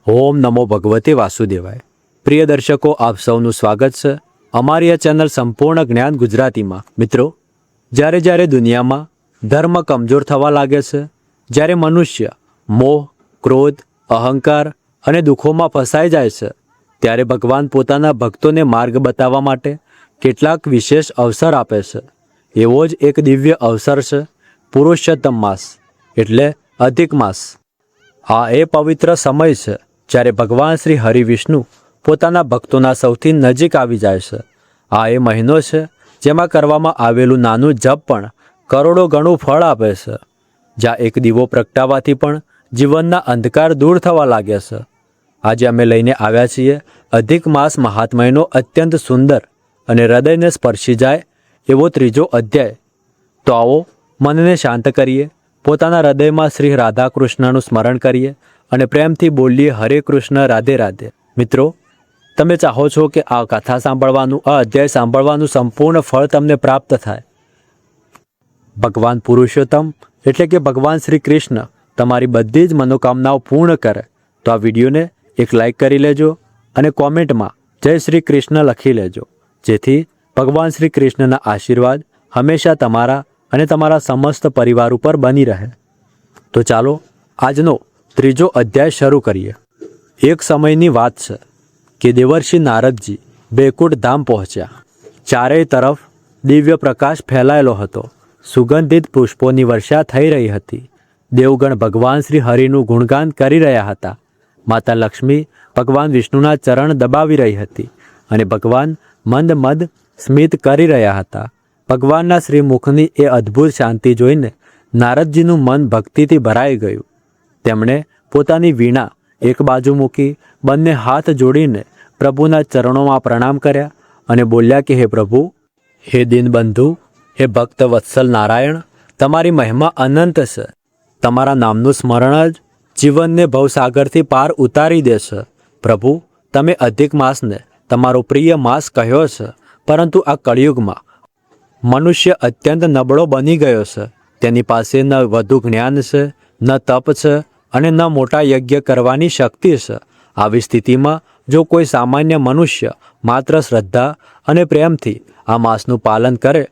ઓમ નમો ભગવતે વાસુદેવાય। પ્રિય દર્શકો, આપ સૌનું સ્વાગત છે અમારી આ ચેનલ સંપૂર્ણ જ્ઞાન ગુજરાતીમાં। મિત્રો, જ્યારે જ્યારે દુનિયામાં ધર્મ કમજોર થવા લાગે છે, જ્યારે મનુષ્ય મોહ, ક્રોધ, અહંકાર અને દુઃખોમાં ફસાઈ જાય છે, ત્યારે ભગવાન પોતાના ભક્તોને માર્ગ બતાવવા માટે કેટલાક વિશેષ અવસર આપે છે। એવો જ એક દિવ્ય અવસર છે પુરુષોત્તમ માસ એટલે અધિક માસ। આ એ પવિત્ર સમય છે જ્યારે ભગવાન શ્રી હરિ વિષ્ણુ પોતાના ભક્તોના સૌથી નજીક આવી જાય છે। આ એ મહિનો છે જેમાં કરવામાં આવેલું નાનું જપ પણ કરોડો ગણું ફળ આપે છે, જ્યાં એક દીવો પ્રગટાવવાથી પણ જીવનના અંધકાર દૂર થવા લાગે છે। આજે અમે લઈને આવ્યા છીએ અધિક માસ મહાત્મ્યનો અત્યંત સુંદર અને હૃદયને સ્પર્શી જાય એવો ત્રીજો અધ્યાય। તો આવો મનને શાંત કરીએ, પોતાના હૃદયમાં શ્રી રાધા કૃષ્ણનું સ્મરણ કરીએ અને પ્રેમથી બોલીએ હરે કૃષ્ણ રાધે રાધે। મિત્રો, તમે ચાહો છો કે આ કથા સાંભળવાનું, આ અધ્યાય સાંભળવાનું સંપૂર્ણ ફળ તમને પ્રાપ્ત થાય। ભગવાન પુરુષોત્તમ એટલે કે ભગવાન શ્રી કૃષ્ણ તમારી બધી જ મનોકામનાઓ પૂર્ણ કરે તો આ વિડીયોને એક લાઈક કરી લેજો અને કોમેન્ટમાં જય શ્રી કૃષ્ણ લખી લેજો, જેથી ભગવાન શ્રી કૃષ્ણના આશીર્વાદ હંમેશા તમારા અને તમારા સમસ્ત પરિવાર ઉપર બની રહે। તો ચાલો આજનો ત્રીજો અધ્યાય શરૂ કરીએ। એક સમયની વાત છે કે દેવર્ષિ નારદજી બેકુંઠ ધામ પહોંચ્યા। ચારેય તરફ દિવ્ય પ્રકાશ ફેલાયેલો હતો, સુગંધિત પુષ્પોની વર્ષા થઈ રહી હતી। દેવગણ ભગવાન શ્રી હરિનું ગુણગાન કરી રહ્યા હતા। માતા લક્ષ્મી ભગવાન વિષ્ણુના ચરણ દબાવી રહી હતી અને ભગવાન મંદ મંદ સ્મિત કરી રહ્યા હતા। ભગવાનના શ્રીમુખની એ અદ્ભુત શાંતિ જોઈને નારદજીનું મન ભક્તિથી ભરાઈ ગયું। તેમણે પોતાની વીણા એક બાજુ મૂકી બંને હાથ જોડીને પ્રભુના ચરણોમાં પ્રણામ કર્યા અને બોલ્યા કે હે પ્રભુ, હે દીનબંધુ, હે ભક્ત વત્સલ નારાયણ, તમારી મહિમા અનંત છે। તમારા નામનું સ્મરણ જ જીવનને ભવસાગરથી પાર ઉતારી દેશે। પ્રભુ, તમે અધિક માસને તમારો પ્રિય માસ કહ્યો છે, પરંતુ આ કળિયુગમાં મનુષ્ય અત્યંત નબળો બની ગયો છે। તેની પાસે ન વધુ જ્ઞાન છે, ન તપ છે અને ન મોટા યજ્ઞ કરવાની શક્તિ છે। આવી સ્થિતિમાં જો કોઈ સામાન્ય મનુષ્ય માત્ર શ્રદ્ધા અને પ્રેમથી આ માસનું પાલન કરે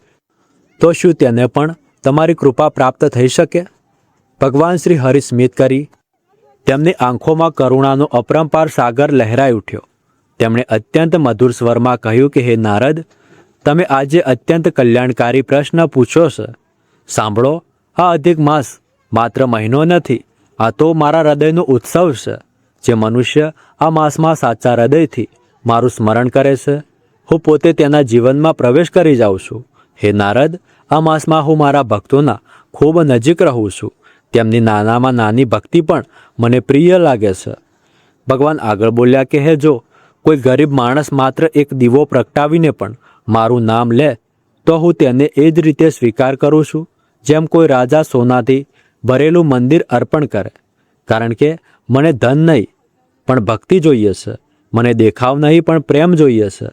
તો શું તેને પણ તમારી કૃપા પ્રાપ્ત થઈ શકે? ભગવાન શ્રી હરિ સ્મિત કરી તેમની આંખોમાં કરુણાનો અપરંપાર સાગર લહેરાઈ ઉઠ્યો। તેમણે અત્યંત મધુર સ્વરમાં કહ્યું કે હે નારદ, તમે આજે અત્યંત કલ્યાણકારી પ્રશ્ન પૂછો છે। સાંભળો, આ અધિક માસ માત્ર મહિનો નથી, આ તો મારા હૃદયનો ઉત્સવ છે। જે મનુષ્ય આ માસમાં સાચા હૃદયથી મારું સ્મરણ કરે છે, હું પોતે તેના જીવનમાં પ્રવેશ કરી જાઉં છું। હે નારદ, આ માસમાં હું મારા ભક્તોના ખૂબ નજીક રહું છું। તેમની નાનામાં નાની ભક્તિ પણ મને પ્રિય લાગે છે। ભગવાન આગળ બોલ્યા કે હે જો કોઈ ગરીબ માણસ માત્ર એક દીવો પ્રગટાવીને પણ મારું નામ લે તો હું તેને એ જ રીતે સ્વીકાર કરું છું જેમ કોઈ રાજા સોનાથી ભરેલું મંદિર અર્પણ કરે। કારણ કે મને ધન નહીં પણ ભક્તિ જોઈએ છે, મને દેખાવ નહીં પણ પ્રેમ જોઈએ છે।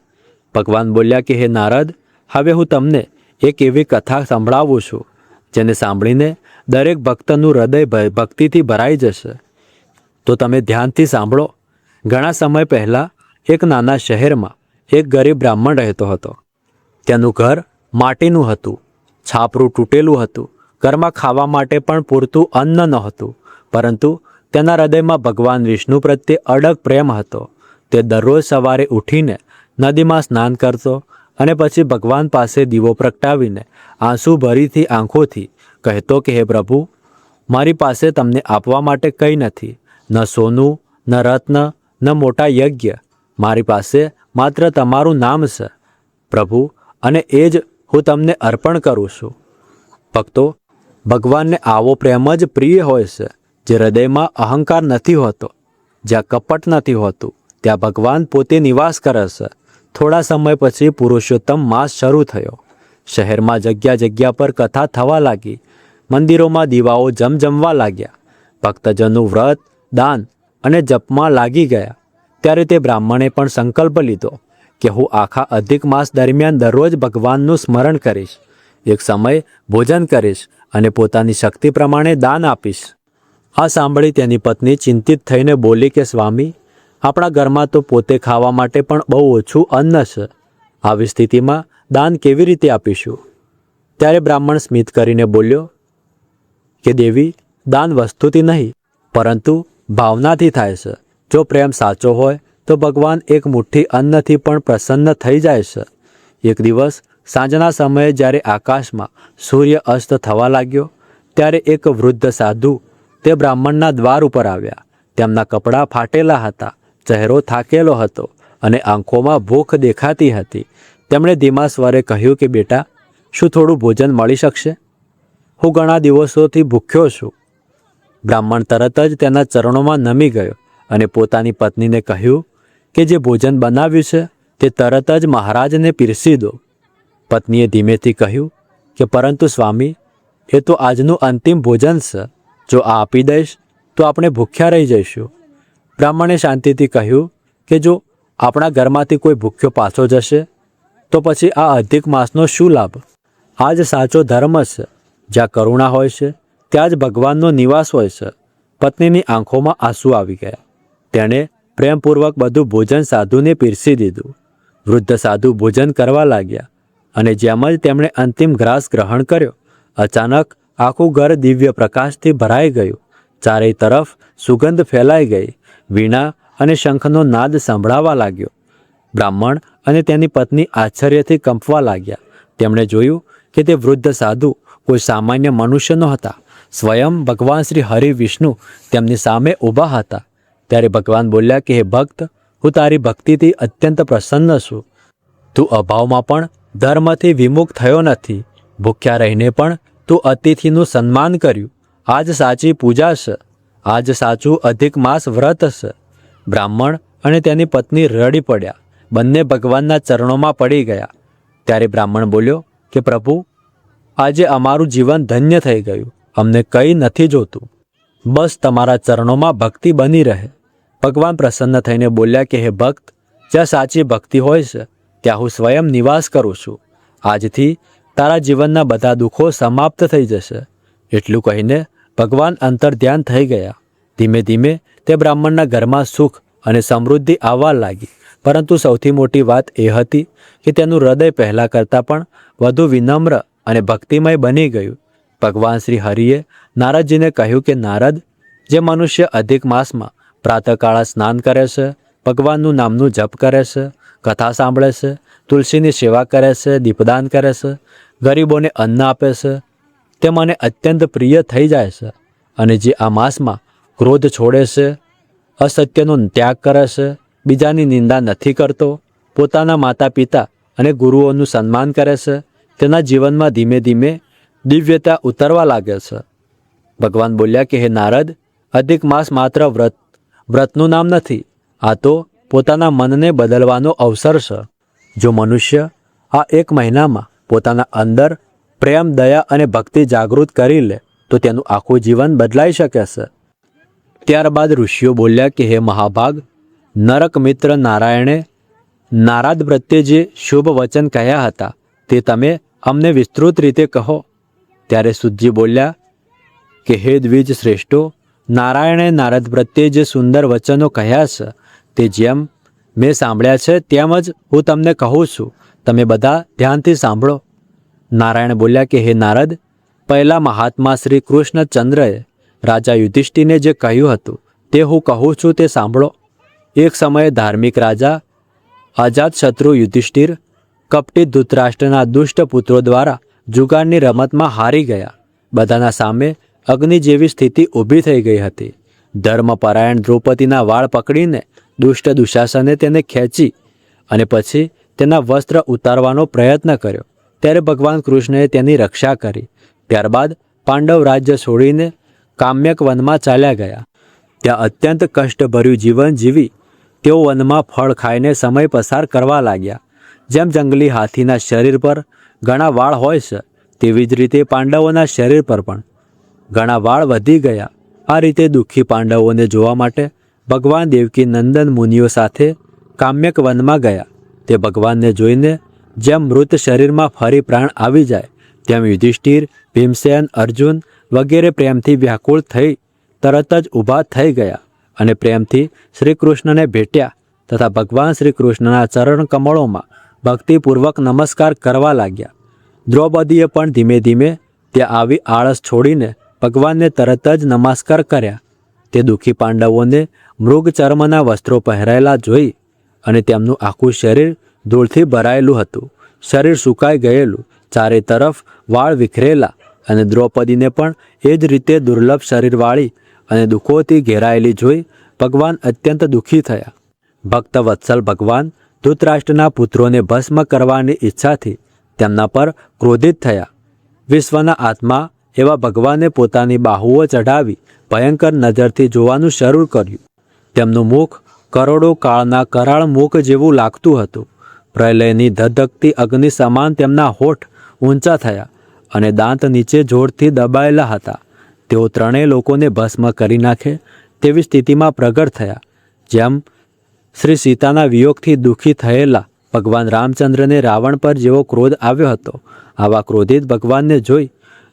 ભગવાન બોલ્યા કે હે નારદ, હવે હું તમને એક એવી કથા સંભળાવું છું જેને સાંભળીને દરેક ભક્તનું હૃદય ભક્તિથી ભરાઈ જશે। તો તમે ધ્યાનથી સાંભળો। ઘણા સમય પહેલાં એક નાના શહેરમાં એક ગરીબ બ્રાહ્મણ રહેતો હતો। તેનું ઘર માટીનું હતું, છાપરું તૂટેલું હતું, ઘરમાં ખાવા માટે પણ પૂરતું અન્ન નહોતું, પરંતુ તેના હૃદયમાં ભગવાન વિષ્ણુ પ્રત્યે અડગ પ્રેમ હતો। તે દરરોજ સવારે ઉઠીને નદીમાં સ્નાન કરતો અને પછી ભગવાન પાસે દીવો પ્રગટાવીને આંસુ ભરીથી આંખોથી કહેતો કે હે પ્રભુ, મારી પાસે તમને આપવા માટે કંઈ નથી, ન સોનું, ન રત્ન, ન મોટા યજ્ઞ, મારી પાસે માત્ર તમારું નામ છે પ્રભુ, અને એ જ હું તમને અર્પણ કરું છું। ભક્તો, ભગવાનને આવો પ્રેમ જ પ્રિય હોય છે જે હૃદયમાં અહંકાર નથી હોતો। જ્યાં કપટ નથી હોતું ત્યાં ભગવાન પોતે નિવાસ કરે છે। થોડા સમય પછી પુરુષોત્તમ માસ શરૂ થયો। શહેરમાં જગ્યા જગ્યા પર કથા થવા લાગી, મંદિરોમાં દીવાઓ જમજમવા લાગ્યા, ભક્તજનો વ્રત, દાન અને જપમાં લાગી ગયા। ત્યારે તે બ્રાહ્મણે પણ સંકલ્પ લીધો કે હું આખા અધિક માસ દરમિયાન દરરોજ ભગવાનનું સ્મરણ કરીશ, એક સમય ભોજન કરીશ અને પોતાની શક્તિ પ્રમાણે દાન આપીશ। આ સાંભળી તેની પત્ની ચિંતિત થઈને બોલી કે સ્વામી, આપણા ઘરમાં તો પોતે ખાવા માટે પણ બહુ ઓછું અન્ન છે. આવી સ્થિતિમાં દાન કેવી રીતે આપીશું? ત્યારે બ્રાહ્મણ સ્મિત કરીને બોલ્યો કે દેવી, દાન વસ્તુથી નહીં પરંતુ ભાવનાથી થાય છે. જો પ્રેમ સાચો હોય તો ભગવાન એક મુઠ્ઠી અન્નથી પણ પ્રસન્ન થઈ જાય છે. એક દિવસ સાંજના સમયે જ્યારે આકાશમાં સૂર્ય અસ્ત થવા લાગ્યો ત્યારે એક વૃદ્ધ સાધુ તે બ્રાહ્મણના દ્વાર ઉપર આવ્યા. તેમના કપડાં ફાટેલા હતા, ચહેરો થાકેલો હતો અને આંખોમાં ભૂખ દેખાતી હતી. તેમણે ધીમા સ્વરે કહ્યું કે બેટા, શું થોડું ભોજન મળી શકશે? હું ઘણા દિવસોથી ભૂખ્યો છું. બ્રાહ્મણ તરત જ તેના ચરણોમાં નમી ગયો અને પોતાની પત્નીને કહ્યું કે જે ભોજન બનાવ્યું છે તે તરત જ મહારાજને પીરસી દો. પત્નીએ ધીમેથી કહ્યું કે પરંતુ સ્વામી, એ તો આજનું અંતિમ ભોજન છે. જો આ આપી દઈશ તો આપણે ભૂખ્યા રહી જઈશું. બ્રાહ્મણે શાંતિથી કહ્યું કે જો આપણા ઘરમાંથી કોઈ ભૂખ્યો પાછો જશે તો પછી આ અધિક માસનો શું લાભ? આ જ સાચો ધર્મ છે. જ્યાં કરુણા હોય છે ત્યાં જ ભગવાનનો નિવાસ હોય છે. પત્નીની આંખોમાં આંસુ આવી ગયા. તેણે પ્રેમપૂર્વક બધું ભોજન સાધુને પીરસી દીધું. વૃદ્ધ સાધુ ભોજન કરવા લાગ્યા અને જેમ જ તેમણે અંતિમ ગ્રાસ ગ્રહણ કર્યો, અચાનક આખું ઘર દિવ્ય પ્રકાશથી ભરાઈ ગયું. ચારેય તરફ સુગંધ ફેલાઈ ગઈ. વીણા અને શંખનો નાદ સંભળાવા લાગ્યો. બ્રાહ્મણ અને તેની પત્ની આશ્ચર્યથી કંપવા લાગ્યા. તેમણે જોયું કે તે વૃદ્ધ સાધુ કોઈ સામાન્ય મનુષ્ય નહોતા. સ્વયં ભગવાન શ્રી હરિ વિષ્ણુ તેમની સામે ઊભા હતા. ત્યારે ભગવાન બોલ્યા કે હે ભક્ત, હું તારી ભક્તિથી અત્યંત પ્રસન્ન છું. તું અભાવમાં પણ ધર્મથી વિમુખ થયો નથી. ભૂખ્યા રહીને પણ તું અતિથિનું સન્માન કર્યું. આ જ સાચી પૂજા છે. આ જ સાચું અધિક માસ વ્રત છે. બ્રાહ્મણ અને તેની પત્ની રડી પડ્યા. બંને ભગવાનના ચરણોમાં પડી ગયા. ત્યારે બ્રાહ્મણ બોલ્યો કે પ્રભુ, આજે અમારું જીવન ધન્ય થઈ ગયું. અમને કંઈ નથી જોતું, બસ તમારા ચરણોમાં ભક્તિ બની રહે. ભગવાન પ્રસન્ન થઈને બોલ્યા કે હે ભક્ત, જ્યાં સાચી ભક્તિ હોય છે ત્યાં હું સ્વયં નિવાસ કરું છું. આજથી તારા જીવનના બધા દુઃખો સમાપ્ત થઈ જશે. એટલું કહીને ભગવાન અંતર્ધ્યાન થઈ ગયા. ધીમે ધીમે તે બ્રાહ્મણના ઘરમાં સુખ અને સમૃદ્ધિ આવવા લાગી. પરંતુ સૌથી મોટી વાત એ હતી કે તેનું હૃદય પહેલાં કરતાં પણ વધુ વિનમ્ર અને ભક્તિમય બની ગયું. ભગવાન શ્રી હરિએ નારદજીને કહ્યું કે નારદ, જે મનુષ્ય અધિક માસમાં પ્રાતઃકાળે સ્નાન કરે છે, ભગવાનનું નામનું જપ કરે છે, કથા સાંભળે છે, તુલસીની સેવા કરે છે, દીપદાન કરે છે, ગરીબોને અન્ન આપે છે, તે મને અત્યંત પ્રિય થઈ જાય છે. અને જે આ માસમાં ક્રોધ છોડે છે, અસત્યનો ત્યાગ કરે છે, બીજાની નિંદા નથી કરતો, પોતાના માતા પિતા અને ગુરુઓનું સન્માન કરે છે, તેના જીવનમાં ધીમે ધીમે દિવ્યતા ઉતરવા લાગે છે. ભગવાન બોલ્યા કે હે નારદ, અધિક માસ માત્ર વ્રતનું નામ નથી. આ તો પોતાના મનને બદલવાનો અવસર છે. જો મનુષ્ય આ એક મહિનામાં પોતાના અંદર પ્રેમ, દયા અને ભક્તિ જાગૃત કરી લે તો તેનું આખું જીવન બદલાઈ શકે છે. ત્યારબાદ ઋષિઓ બોલ્યા કે હે મહાભાગ, નરક મિત્ર નારાયણે નારદ પ્રત્યે જે શુભ વચન કહ્યા હતા તે તમે અમને વિસ્તૃત રીતે કહો. ત્યારે સુતજી બોલ્યા કે હે દ્વિજ શ્રેષ્ઠો, નારાયણે નારદ પ્રત્યે જે સુંદર વચનો કહ્યા છે તે જેમ મેં સાંભળ્યા છે તેમ જ હું તમને કહું છું. તમે બધા ધ્યાનથી સાંભળો. નારાયણ બોલ્યા કે હે નારદ, પહેલાં મહાત્મા શ્રી કૃષ્ણચંદ્રએ રાજા યુધિષ્ઠિરને જે કહ્યું હતું તે હું કહું છું તે સાંભળો. એક સમયે ધાર્મિક રાજા અજાતશત્રુ યુધિષ્ઠિર કપટી ધૃતરાષ્ટ્રના દુષ્ટ પુત્રો દ્વારા જુગારની રમતમાં હારી ગયા. બધાના સામે અગ્નિ જેવી સ્થિતિ ઊભી થઈ ગઈ હતી. ધર્મપરાયણ દ્રૌપદીના વાળ પકડીને દુષ્ટ દુશાસને તેને ખેંચી અને પછી તેના વસ્ત્ર ઉતારવાનો પ્રયત્ન કર્યો. ત્યારે ભગવાન કૃષ્ણએ તેની રક્ષા કરી. ત્યારબાદ પાંડવ રાજ્ય છોડીને કામ્યક વનમાં ચાલ્યા ગયા. ત્યાં અત્યંત કષ્ટભર્યું જીવન જીવી તેઓ વનમાં ફળ ખાઈને સમય પસાર કરવા લાગ્યા. જેમ જંગલી હાથીના શરીર પર ઘણા વાળ હોય છે તેવી જ રીતે પાંડવોના શરીર પર પણ ઘણા વાળ વધી ગયા. આ રીતે દુઃખી પાંડવોને જોવા માટે ભગવાન દેવકી નંદન મુનિઓ સાથે કામ્યક વનમાં ગયા. તે ભગવાનને જોઈને જેમ મૃત શરીરમાં ફરી પ્રાણ આવી જાય તેમ યુધિષ્ઠિર, ભીમસેન, અર્જુન વગેરે પ્રેમથી વ્યાકુળ થઈ તરત જ ઊભા થઈ ગયા અને પ્રેમથી શ્રી કૃષ્ણને ભેટ્યા તથા ભગવાન શ્રી કૃષ્ણના ચરણ કમળોમાં ભક્તિપૂર્વક નમસ્કાર કરવા લાગ્યા. દ્રૌપદીએ પણ ધીમે ધીમે ત્યાં આવી આળસ છોડીને ભગવાનને તરત જ નમસ્કાર કર્યા. તે દુઃખી પાંડવોને મૃગ ચર્મના વસ્ત્રો પહેરાયેલા જોઈ અને તેમનું આખું શરીર ધૂળથી ભરાયેલું હતું. શરીર સુકાઈ ગયેલું, ચારે તરફ વાળ વિખરેલા, અને દ્રૌપદીને પણ એ જ રીતે દુર્લભ શરીરવાળી અને દુઃખોથી ઘેરાયેલી જોઈ ભગવાન અત્યંત દુઃખી થયા. ભક્ત વત્સલ ભગવાન ધૃતરાષ્ટ્રના પુત્રોને ભસ્મ કરવાની ઈચ્છાથી તેમના પર ક્રોધિત થયા. વિશ્વના આત્મા એવા ભગવાને પોતાની બાહુઓ ચઢાવી ભયંકર નજરથી જોવાનું શરૂ કર્યું. તેમનું મુખ કરોડો કાળના કરાળ મુખ જેવું લાગતું હતું. પ્રલયની ધધકતી અગ્નિ સમાન તેમના હોઠ ઊંચા થયા અને દાંત નીચે જોરથી દબાયેલા હતા. તેઓ ત્રણેય લોકોને ભસ્મ કરી નાખે તેવી સ્થિતિમાં પ્રગટ થયા. જેમ શ્રી સીતાના વિયોગથી દુઃખી થયેલા ભગવાન રામચંદ્રને રાવણ પર જેવો ક્રોધ આવ્યો હતો, આવા ક્રોધિત ભગવાનને જોઈ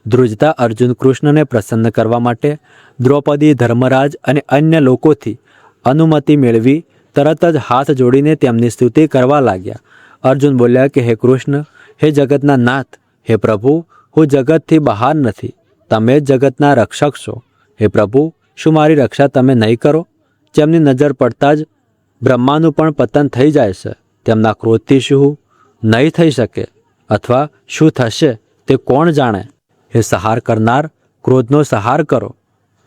ધ્રુજતા અર્જુન કૃષ્ણને પ્રસન્ન કરવા માટે દ્રૌપદી, ધર્મરાજ અને અન્ય લોકોથી અનુમતિ મેળવી તરત જ હાથ જોડીને તેમની સ્તુતિ કરવા લાગ્યા. અર્જુન બોલ્યા કે હે કૃષ્ણ, હે જગતના નાથ, હે પ્રભુ, હું જગતથી બહાર નથી, તમે જ જગતના રક્ષક છો. હે પ્રભુ, શું મારી રક્ષા તમે નહીં કરો? જેમની નજર પડતા જ બ્રહ્માનું પણ પતન થઈ જાય છે, તેમના ક્રોધથી શું નહીં થઈ શકે અથવા શું થશે તે કોણ જાણે? હે સહાર કરનાર, ક્રોધનો સહાર કરો.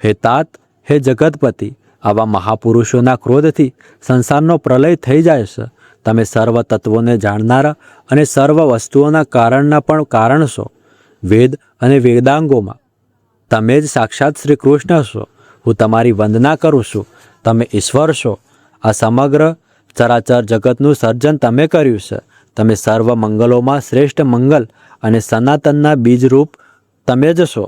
હે તાત, હે જગતપતિ, આવા મહાપુરુષોના ક્રોધથી સંસારનો પ્રલય થઈ જાય છે. તમે સર્વ તત્વોને જાણનારા અને સર્વ વસ્તુઓના કારણના પણ કારણ છો. વેદ અને વેદાંગોમાં તમે જ સાક્ષાત શ્રી કૃષ્ણ છો. હું તમારી વંદના કરું છું. તમે ઈશ્વર છો. આ સમગ્ર ચરાચર જગતનું સર્જન તમે કર્યું છે. તમે સર્વ મંગલોમાં શ્રેષ્ઠ મંગલ અને સનાતનના બીજરૂપ તમે જ છો.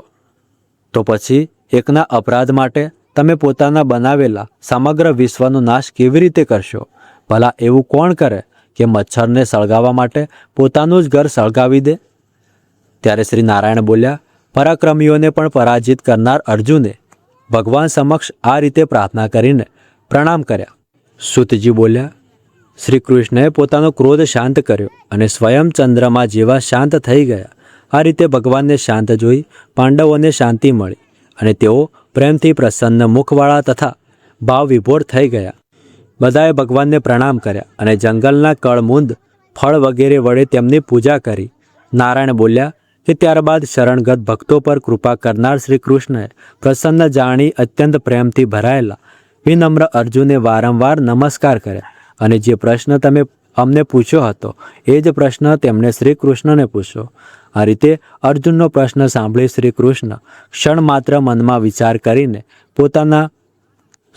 તો પછી એકના અપરાધ માટે તમે પોતાના બનાવેલા સમગ્ર વિશ્વનો નાશ કેવી રીતે કરશો? ભલા એવું કોણ કરે કે મચ્છરને સળગાવવા માટે પોતાનું જ ઘર સળગાવી દે? ત્યારે શ્રી નારાયણ બોલ્યા, પરાક્રમીઓને પણ પરાજિત કરનાર અર્જુને ભગવાન સમક્ષ આ રીતે પ્રાર્થના કરીને પ્રણામ કર્યા. સૂતજી બોલ્યા, શ્રી કૃષ્ણએ પોતાનો ક્રોધ શાંત કર્યો અને સ્વયં ચંદ્રમા જેવા શાંત થઈ ગયા. આ રીતે ભગવાનને શાંત જોઈ પાંડવોને શાંતિ મળી અને તેઓ પ્રેમથી પ્રસન્ન મુખવાળા તથા ભાવ વિભોર થઈ ગયા. બધાએ ભગવાનને પ્રણામ કર્યા અને જંગલના કળમૂંદ, ફળ વગેરે વડે તેમની પૂજા કરી. નારાયણ બોલ્યા કે ત્યારબાદ શરણગત ભક્તો પર કૃપા કરનાર શ્રી કૃષ્ણએ પ્રસન્ન જાણી અત્યંત પ્રેમથી ભરાયેલા વિનમ્ર અર્જુને વારંવાર નમસ્કાર કર્યા અને જે પ્રશ્ન તમે અમને પૂછ્યો હતો એ જ પ્રશ્ન તેમણે શ્રી કૃષ્ણને પૂછ્યો. આ રીતે અર્જુનનો પ્રશ્ન સાંભળી શ્રી કૃષ્ણ ક્ષણ માત્ર મનમાં વિચાર કરીને પોતાના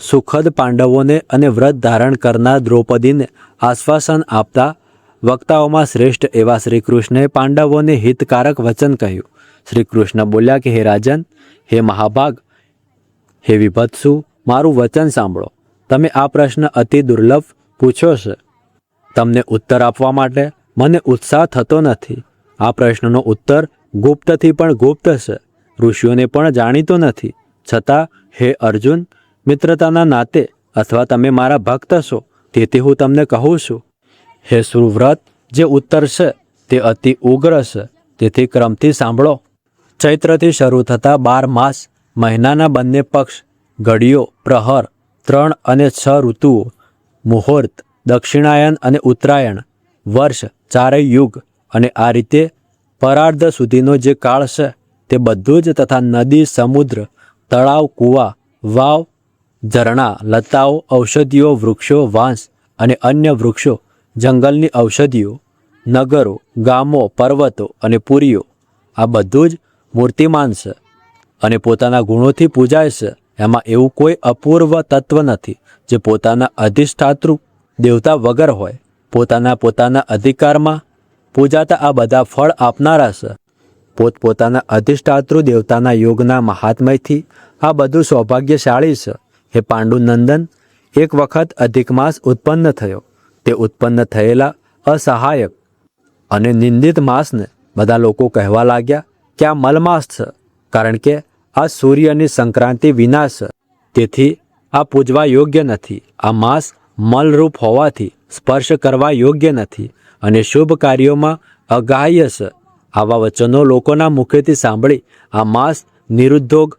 સુખદ પાંડવોને અને વ્રત ધારણ કરનાર દ્રૌપદીને આશ્વાસન આપતા વક્તાઓમાં શ્રેષ્ઠ એવા શ્રી કૃષ્ણએ પાંડવોને હિતકારક વચન કહ્યું. શ્રી કૃષ્ણ બોલ્યા કે હે રાજન, હે મહાભાગ, હે વિભત્સુ, મારું વચન સાંભળો. તમે આ પ્રશ્ન અતિ દુર્લભ પૂછ્યો છે. તમને ઉત્તર આપવા માટે મને ઉત્સાહ થતો નથી. આ પ્રશ્નનો ઉત્તર ગુપ્તથી પણ ગુપ્ત છે, ઋષિઓને પણ જાણીતો નથી. છતાં હે અર્જુન, મિત્રતાના નાતે અથવા તમે મારા ભક્ત છો તેથી હું તમને કહું છું. હે સુવ્રત, જે ઉત્તર છે તે અતિ ઉગ્ર છે, તેથી ક્રમથી સાંભળો. ચૈત્રથી શરૂ થતા 12 માસ, મહિનાના બંને પક્ષ, ઘડીઓ, પ્રહર, 3 અને 6 ઋતુઓ, મુહૂર્ત, દક્ષિણાયન અને ઉત્તરાયણ, વર્ષ, 4 યુગ અને આ રીતે પરાર્ધ સુધીનો જે કાળ છે તે બધું જ તથા નદી, સમુદ્ર, તળાવ, કૂવા, વાવ, ઝરણા, લતાઓ, ઔષધિઓ, વૃક્ષો, વાંસ અને અન્ય વૃક્ષો, જંગલની ઔષધિઓ, નગરો, ગામો, પર્વતો અને પુરીઓ, આ બધું જ મૂર્તિમાન છે અને પોતાના ગુણોથી પૂજાય છે. એમાં એવું કોઈ અપૂર્વ તત્વ નથી જે પોતાના અધિષ્ઠાતૃ દેવતા વગર હોય. પોતાના અધિકારમાં પૂજાતા આ બધા ફળ આપનારા છે. પોતપોતાના અધિષ્ઠાતૃ દેવતાના યોગના મહાત્મયથી આ બધું સૌભાગ્યશાળી છે. હે પાંડુનંદન, એક વખત અધિક માસ ઉત્પન્ન થયો. તે ઉત્પન્ન થયેલા અસહાયક અને નિંદિત માસને બધા લોકો કહેવા લાગ્યા કે આ મલમાસ છે, કારણ કે આ સૂર્યની સંક્રાંતિ વિના છે. તેથી આ પૂજવા યોગ્ય નથી. આ માંસ મલરૂપ હોવાથી સ્પર્શ કરવા યોગ્ય નથી અને શુભ કાર્યોમાં અગ્રાહ્ય છે. આવા વચનો લોકોના મુખેથી સાંભળી આ માંસ નિરુદ્યોગ,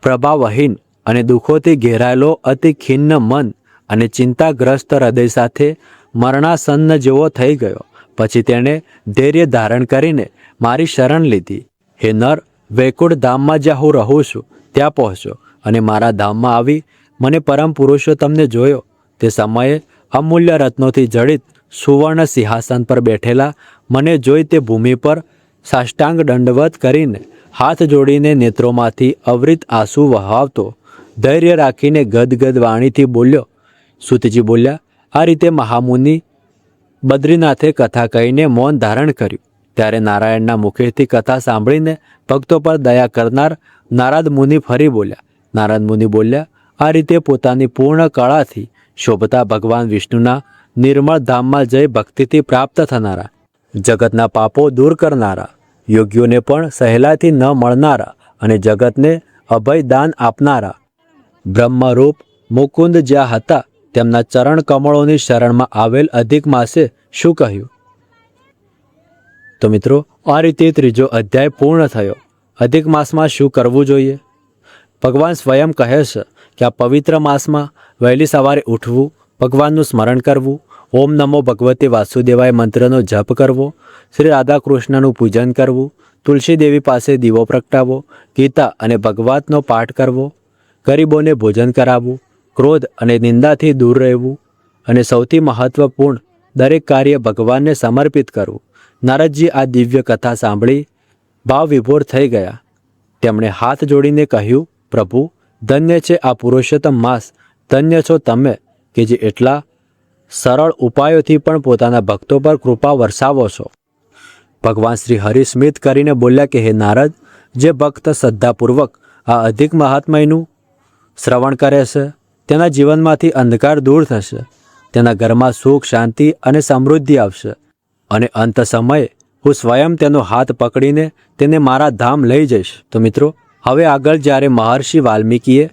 પ્રભાવહીન અને દુઃખોથી ઘેરાયેલો અતિ ખિન્ન મન અને ચિંતાગ્રસ્ત હૃદય સાથે મરણાસન્ન જેવો થઈ ગયો. પછી તેણે ધૈર્ય ધારણ કરીને મારી શરણ લીધી. હે નર, વૈકુંઠ ધામમાં જ્યાં હું રહું છું ત્યાં પહોંચો અને મારા ધામમાં આવી મને પરમ પુરુષોત્તમને જોયો. તે સમયે અમૂલ્ય રત્નોથી જડિત સુવર્ણ સિંહાસન પર બેઠેલા મને જોઈ તે ભૂમિ પર સાષ્ટાંગ દંડવત કરીને હાથ જોડીને નેત્રોમાંથી અવિરત આંસુ વહાવતો ધૈર્ય રાખીને ગદગદ વાણીથી બોલ્યો. સૂતજી બોલ્યા, આ રીતે મહામુનિ બદ્રીનાથે કથા કહીને મૌન ધારણ કર્યું. ત્યારે નારાયણના મુખેથી કથા સાંભળીને ભક્તો પર દયા કરનાર નારદ મુનિ ફરી બોલ્યા. નારદ મુનિ બોલ્યા, આ રીતે પોતાની પૂર્ણ કળાથી શોભતા ભગવાન વિષ્ણુના નિર્મળ ધામમાં જઈ ભક્તિથી પ્રાપ્ત થનારા, જગતના પાપો દૂર કરનારા, યોગ્યોને પણ સહેલાઈથી ન મળનારા અને જગતને અભય દાન આપનારા બ્રહ્મરૂપ મુકુંદ જ્યાં હતા તેમના ચરણ કમળોની શરણમાં આવેલ અધિક માસે શું કહ્યું? તો મિત્રો, આ રીતે ત્રીજો અધ્યાય પૂર્ણ થયો. અધિક માસમાં શું કરવું જોઈએ? ભગવાન સ્વયં કહે છે કે આ પવિત્ર માસમાં વહેલી સવારે ઉઠવું, ભગવાનનું સ્મરણ કરવું, ઓમ નમો ભગવતે વાસુદેવાય મંત્રનો જપ કરવો, શ્રી રાધા કૃષ્ણનું પૂજન કરવું, તુલસી દેવી પાસે દીવો પ્રગટાવવો, ગીતા અને ભગવતનો પાઠ કરવો, ગરીબોને ભોજન કરાવવું, ક્રોધ અને નિંદાથી દૂર રહેવું અને સૌથી મહત્વપૂર્ણ દરેક કાર્ય ભગવાનને સમર્પિત કરવું. નારદજી આ દિવ્ય કથા સાંભળી ભાવ વિભોર થઈ ગયા. તેમણે હાથ જોડીને કહ્યું, પ્રભુ, ધન્ય છે આ પુરુષોત્તમ માસ, ધન્ય છો તમે કે જે એટલા સરળ ઉપાયોથી પણ પોતાના ભક્તો પર કૃપા વરસાવો છો. ભગવાન શ્રી હરિ સ્મિત કરીને બોલ્યા કે હે નારદ, જે ભક્ત શ્રદ્ધાપૂર્વક આ અધિક મહાત્મયનું શ્રવણ કરે છે તેના જીવનમાંથી અંધકાર દૂર થશે, તેના ઘરમાં સુખ, શાંતિ અને સમૃદ્ધિ આવશે અને અંત સમયે હું સ્વયં તેનો હાથ પકડીને તેને મારા ધામ લઈ જઈશ. તો મિત્રો, હવે આગળ જ્યારે મહર્ષિ વાલ્મીકીએ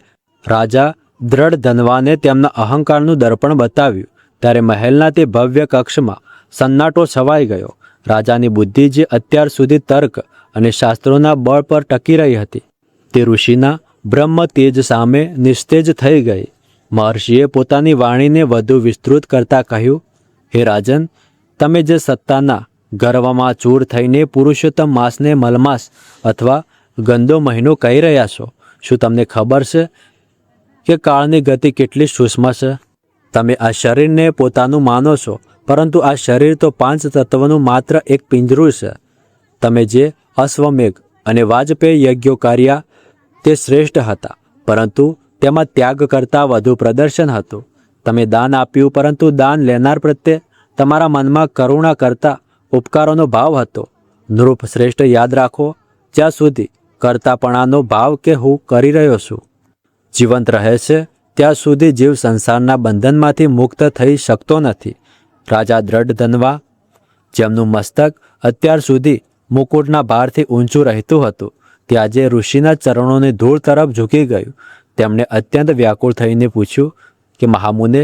રાજા દ્રઢ ધનવાને તેમના અહંકારનું દર્પણ બતાવ્યું ત્યારે મહેલના તે ભવ્ય કક્ષમાં સન્નાટો છવાઈ ગયો. રાજાની બુદ્ધિ જે અત્યાર સુધી તર્ક અને શાસ્ત્રોના બળ પર ટકી રહી હતી તે ઋષિના બ્રહ્મ તેજ સામે નિસ્તેજ થઈ ગઈ. મહર્ષિએ પોતાની વાણીને વધુ વિસ્તૃત કરતા કહ્યું, હે રાજન, તમે જે સત્તાના ગર્વમાં ચૂર થઈને પુરુષોત્તમ માસને મલમાસ અથવા ગંદો મહિનો કહી રહ્યા છો, શું તમને ખબર છે કે કાળની ગતિ કેટલી સૂક્ષ્મ છે? તમે આ શરીરને પોતાનું માનો છો, પરંતુ આ શરીર તો 5 તત્વનું માત્ર એક પિંજરું છે. તમે જે અશ્વમેઘ અને વાજપેયી યજ્ઞો કર્યા તે શ્રેષ્ઠ હતા, પરંતુ તેમાં ત્યાગ કરતાં વધુ પ્રદર્શન હતું. તમે દાન આપ્યું, પરંતુ દાન લેનાર પ્રત્યે તમારા મનમાં કરુણા કરતા ઉપકારોનો ભાવ હતો. નૃપ શ્રેષ્ઠ, યાદ રાખો, જ્યાં સુધી કરતાપણાનો ભાવ કે હું કરી રહ્યો છું જીવંત રહે છે ત્યાં સુધી જીવ સંસારના બંધનમાંથી મુક્ત થઈ શકતો નથી. રાજા દ્રઢ ધનવા, જેમનું મસ્તક અત્યાર સુધી મુકુટના ભારથી ઊંચું રહેતું હતું, તે આજે ઋષિના ચરણોની ધૂળ તરફ ઝૂકી ગયું. તેમણે અત્યંત વ્યાકુળ થઈને પૂછ્યું કે મહામુને,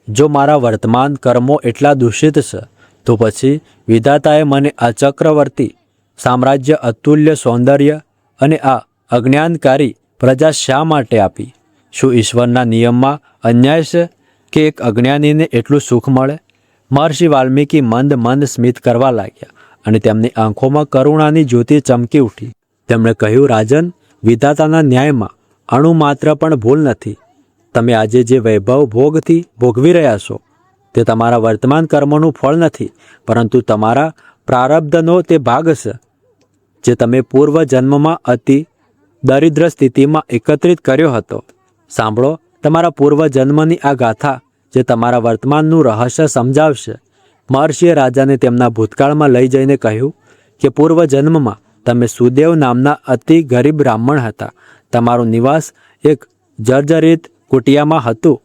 જો મારા વર્તમાન કર્મો એટલા દૂષિત છે તો પછી વિધાતાએ મને આ ચક્રવર્તી સામ્રાજ્ય, અતુલ્ય સૌંદર્ય અને આ અજ્ઞાનકારી પ્રજા શા માટે આપી? શું ઈશ્વરના નિયમમાં અન્યાય છે કે એક અજ્ઞાનીને એટલું સુખ મળે? મહર્ષિ વાલ્મીકી મંદ મંદ સ્મિત કરવા લાગ્યા અને તેમની આંખોમાં કરુણાની જ્યોતિ ચમકી ઉઠી. તેમણે કહ્યું, રાજન, વિધાતાના ન્યાયમાં અણુ માત્ર પણ ભૂલ નથી. તમે આજે જે વૈભવ ભોગથી ભોગવી રહ્યા છો તે તમારા વર્તમાન કર્મોનું ફળ નથી, પરંતુ તમારા પ્રારબ્ધનો તે ભાગ છે જે તમે પૂર્વ જન્મમાં અતિ દરિદ્ર સ્થિતિમાં એકત્રિત કર્યો હતો. સાંભળો, તમારા પૂર્વ જન્મની આ ગાથા જે તમારા વર્તમાનનું રહસ્ય સમજાવશે. મહર્ષિએ રાજાને તેમના ભૂતકાળમાં લઈ જઈને કહ્યું કે પૂર્વ જન્મમાં તમે સુદેવ નામના અતિ ગરીબ બ્રાહ્મણ હતા. તમારું નિવાસ એક જર્જરિત કુટિયામાં હતું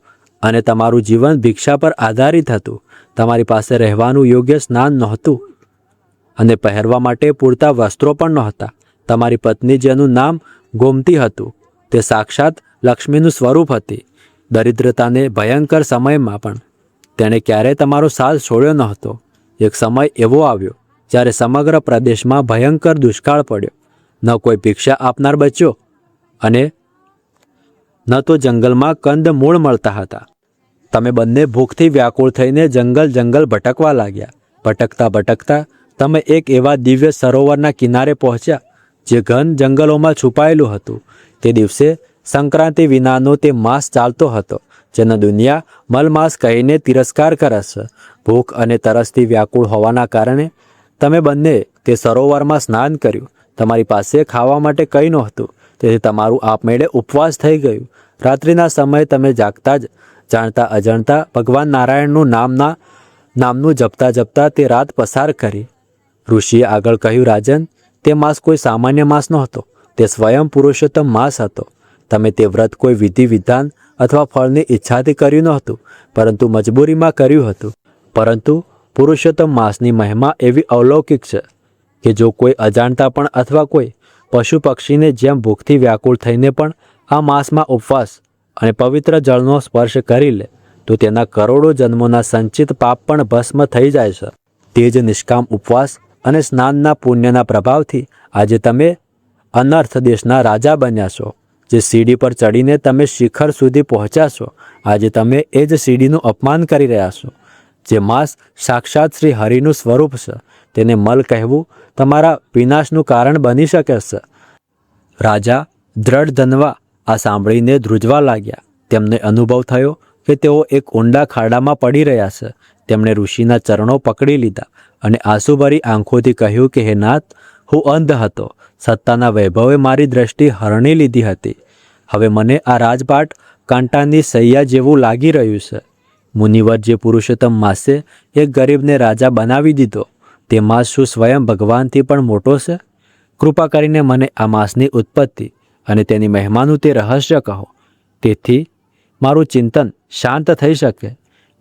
અને તમારું જીવન ભિક્ષા પર આધારિત હતું. તમારી પાસે રહેવાનું યોગ્ય સ્નાન નહોતું અને પહેરવા માટે પૂરતા વસ્ત્રો પણ નહોતા. તમારી પત્ની, જેનું નામ ગોમતી હતું, તે સાક્ષાત લક્ષ્મીનું સ્વરૂપ હતી. દરિદ્રતાને ભયંકર સમયમાં પણ તેણે ક્યારેય તમારો સાથ છોડ્યો ન હતો. એક સમય એવો આવ્યો જ્યારે સમગ્ર પ્રદેશમાં ભયંકર દુષ્કાળ પડ્યો. ન કોઈ ભિક્ષા આપનાર બચ્યો અને ન તો જંગલમાં કંદ મૂળ મળતા હતા. તમે બંને ભૂખથી વ્યાકુળ થઈને જંગલ ભટકવા લાગ્યા. ભટકતા ભટકતા તમે એક એવા દિવ્ય સરોવરના કિનારે પહોંચ્યા જે ઘન જંગલોમાં છુપાયેલું હતું. તે દિવસે સંક્રાંતિ વિનાનો તે માસ ચાલતો હતો જેનો દુનિયા મલમાસ કહીને તિરસ્કાર કરે છે. ભૂખ અને તરસથી વ્યાકુળ હોવાના કારણે તમે બંને તે સરોવરમાં સ્નાન કર્યું. તમારી પાસે ખાવા માટે કંઈ નહોતું, તેથી તમારું આપમેળે ઉપવાસ થઈ ગયું. રાત્રિના સમયે તમે જાગતા જ જાણતા અજાણતા ભગવાન નારાયણનું નામનું જપતા જપતા તે રાત પસાર કરી. ઋષિએ આગળ કહ્યું, રાજન, તે માસ કોઈ સામાન્ય માસ નહોતો, તે સ્વયં પુરુષોત્તમ માસ હતો. તમે તે વ્રત કોઈ વિધિ વિધાન અથવા ફળની ઈચ્છાથી કર્યું નહોતું, પરંતુ મજબૂરીમાં કર્યું હતું. પરંતુ પુરુષોત્તમ માસની મહિમા એવી અલૌકિક છે કે જો કોઈ અજાણતા પણ અથવા કોઈ પશુ પક્ષીને જેમ ભૂખથી વ્યાકુળ થઈને પણ આ માસમાં ઉપવાસ અને પવિત્ર જળનો સ્પર્શ કરી લે તો તેના કરોડો જન્મોના સંચિત પાપ પણ ભસ્મ થઈ જાય છે. તે જ નિષ્કામ ઉપવાસ અને સ્નાનના પુણ્યના પ્રભાવથી આજે તમે અનર્થ દેશના રાજા બન્યા છો. જે સીડી પર ચડીને તમે શિખર સુધી પહોંચ્યા છો, આજે તમે એ જ સીડીનું અપમાન કરી રહ્યા છો. જે માસ સાક્ષાત શ્રી હરિનું સ્વરૂપ છે, તેને મલ કહેવું તમારા વિનાશનું કારણ બની શકે છે. રાજા દ્રઢધનવા આ સાંભળીને ધ્રુજવા લાગ્યા. તેમને અનુભવ થયો કે તેઓ એક ઊંડા ખાડામાં પડી રહ્યા છે. તેમણે ઋષિના ચરણો પકડી લીધા અને આંસુભરી આંખોથી કહ્યું કે હે નાથ, હું અંધ હતો. સત્તાના વૈભવે મારી દ્રષ્ટિ હરણી લીધી હતી. હવે મને આ રાજપાટ કાંટાની સૈયા જેવું લાગી રહ્યું છે. મુનિવર, જે પુરુષોત્તમ માસે એક ગરીબને રાજા બનાવી દીધો, તે માસ શું સ્વયં ભગવાનથી પણ મોટો છે? કૃપા કરીને મને આ માસની ઉત્પત્તિ અને તેની મહિમાનું તે રહસ્ય કહો, તેથી મારું ચિંતન શાંત થઈ શકે.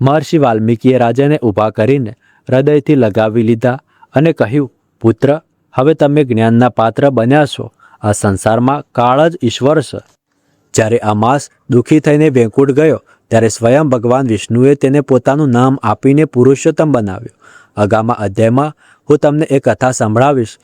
મહર્ષિ વાલ્મીકીએ રાજાને ઊભા કરીને હૃદયથી લગાવી લીધા અને કહ્યું, પુત્ર, હવે તમે જ્ઞાનના પાત્ર બન્યા છો. આ સંસારમાં કાળ જ ઈશ્વર છે. જ્યારે આ માસ દુઃખી થઈને વેકુંઠ ગયો ત્યારે સ્વયં ભગવાન વિષ્ણુએ તેને પોતાનું નામ આપીને પુરુષોત્તમ બનાવ્યો. આગામી અધ્યાયમાં હું તમને એ કથા સંભળાવીશ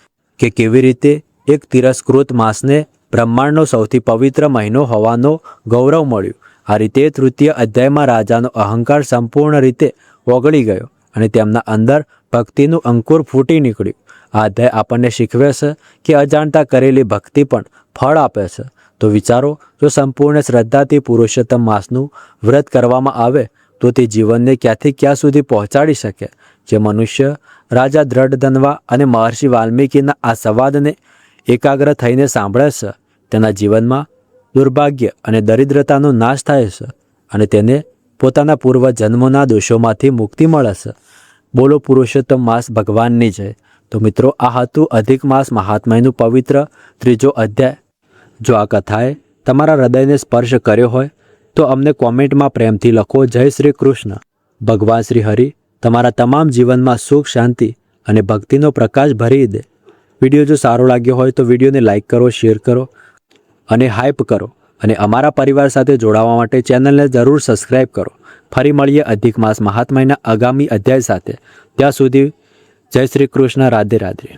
કે કેવી રીતે એક તિરસ્કૃત માસને બ્રહ્માંડનો સૌથી પવિત્ર મહિનો હોવાનો ગૌરવ મળ્યું. આ રીતે તૃતીય અધ્યાયમાં રાજાનો અહંકાર સંપૂર્ણ રીતે ઓગળી ગયો અને તેમના અંદર ભક્તિનું અંકુર ફૂટી નીકળ્યું. આ અધ્યાય આપણને શીખવે છે કે અજાણતા કરેલી ભક્તિ પણ ફળ આપે છે. તો વિચારો, જો સંપૂર્ણ શ્રદ્ધાથી પુરુષોત્તમ માસનું વ્રત કરવામાં આવે તો તે જીવનને ક્યાંથી ક્યાં સુધી પહોંચાડી શકે. જે મનુષ્ય રાજા દ્રઢધનવા અને મહર્ષિ વાલ્મીકીના આ સંવાદને એકાગ્ર થઈને સાંભળે છે, તેના જીવનમાં દુર્ભાગ્ય અને દરિદ્રતાનો નાશ થાય છે અને તેને પોતાના પૂર્વ જન્મોના દોષોમાંથી મુક્તિ મળે છે. બોલો પુરુષોત્તમ માસ ભગવાનની જય. તો મિત્રો, આ હતું અધિક માસ મહાત્મ્યનું પવિત્ર ત્રીજો અધ્યાય. જો આ કથાએ તમારા હૃદયને સ્પર્શ કર્યો હોય તો અમને કોમેન્ટમાં પ્રેમથી લખો, જય શ્રી કૃષ્ણ. ભગવાન શ્રી હરિ તમારા તમામ જીવનમાં સુખ, શાંતિ અને ભક્તિનો પ્રકાશ ભરી દે. વિડીયો જો સારો લાગ્યો હોય તો વિડીયોને લાઇક કરો, શેર કરો અને હાઇપ કરો. અને અમારા પરિવાર સાથે જોડાવા માટે ચેનલને જરૂર સબસ્ક્રાઈબ કરો. ફરી મળીએ અધિક માસ મહાત્મ્યના આગામી અધ્યાય સાથે. ત્યાં સુધી જય શ્રી કૃષ્ણ. રાધે રાધે.